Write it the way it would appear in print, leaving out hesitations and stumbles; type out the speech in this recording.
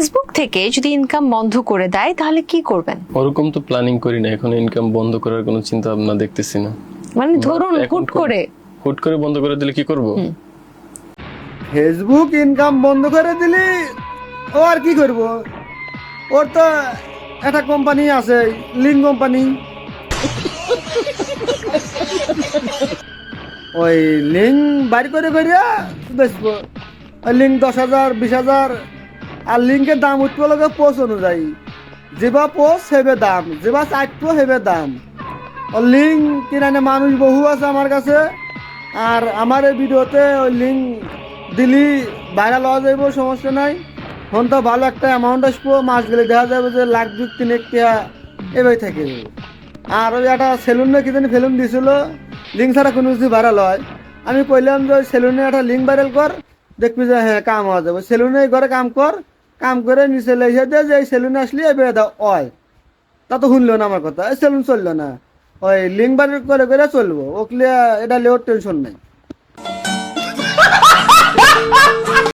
Facebook থেকে যদি income বন্ধ করে দেয় তাহলে কি করবেন? ওরকম তো প্ল্যানিং করি না, এখন ইনকাম বন্ধ করার কোনো চিন্তা ভাবনা দেখতেছি না। মানে ধরুন হুট করে বন্ধ করে দিলে কি করব? ফেসবুক ইনকাম বন্ধ করে দিলি ও আর কি করব? ওর তো একটা কোম্পানি আছে, লিঙ্ক কোম্পানি। ওই লিঙ্ক বাড়ি করে বেচবো। ওই লিঙ্ক 10,000 20,000, আর লিঙ্কের দাম উঠবো লোকে পোস্ট অনুযায়ী। যেবা পোস্ট সেবে দাম, যেবা চাইতো সেবে দাম। ও লিঙ্ক কিনে মানুষ বহু আছে আমার কাছে। আর আমার এই ভিডিওতে ওই লিঙ্ক দিলি ভাইরাল হওয়া যাইব, সমস্যা নাই। এখন তো ভালো একটা অ্যামাউন্ট আসবো, মাস গেলে দেখা যাবে যে লাখ 2-3 টাকা এবার থেকে যাবে। আর ওই একটা সেলুনে কি জানি ফেলুন দিয়েছিল, লিঙ্ক ছাড়া কোনো কিছু ভাইরাল হয়। আমি কইলাম যে ওই সেলুনে একটা লিঙ্ক ভাইরাল কর, দেখবি যে হ্যাঁ কাম হওয়া যাবে। সেলুনে ঘরে কাম কর, কাম করে নিচে লেগে দিয়ে যে এই সেলুনে আসলে এবার দাও হয়। তা তো শুনলো না আমার কথা, এই সেলুন চললো না। ওই লিঙ্ক ভাইরাল করে চলবো, ওকলে এটা লেওয়ার টেনশন নাই।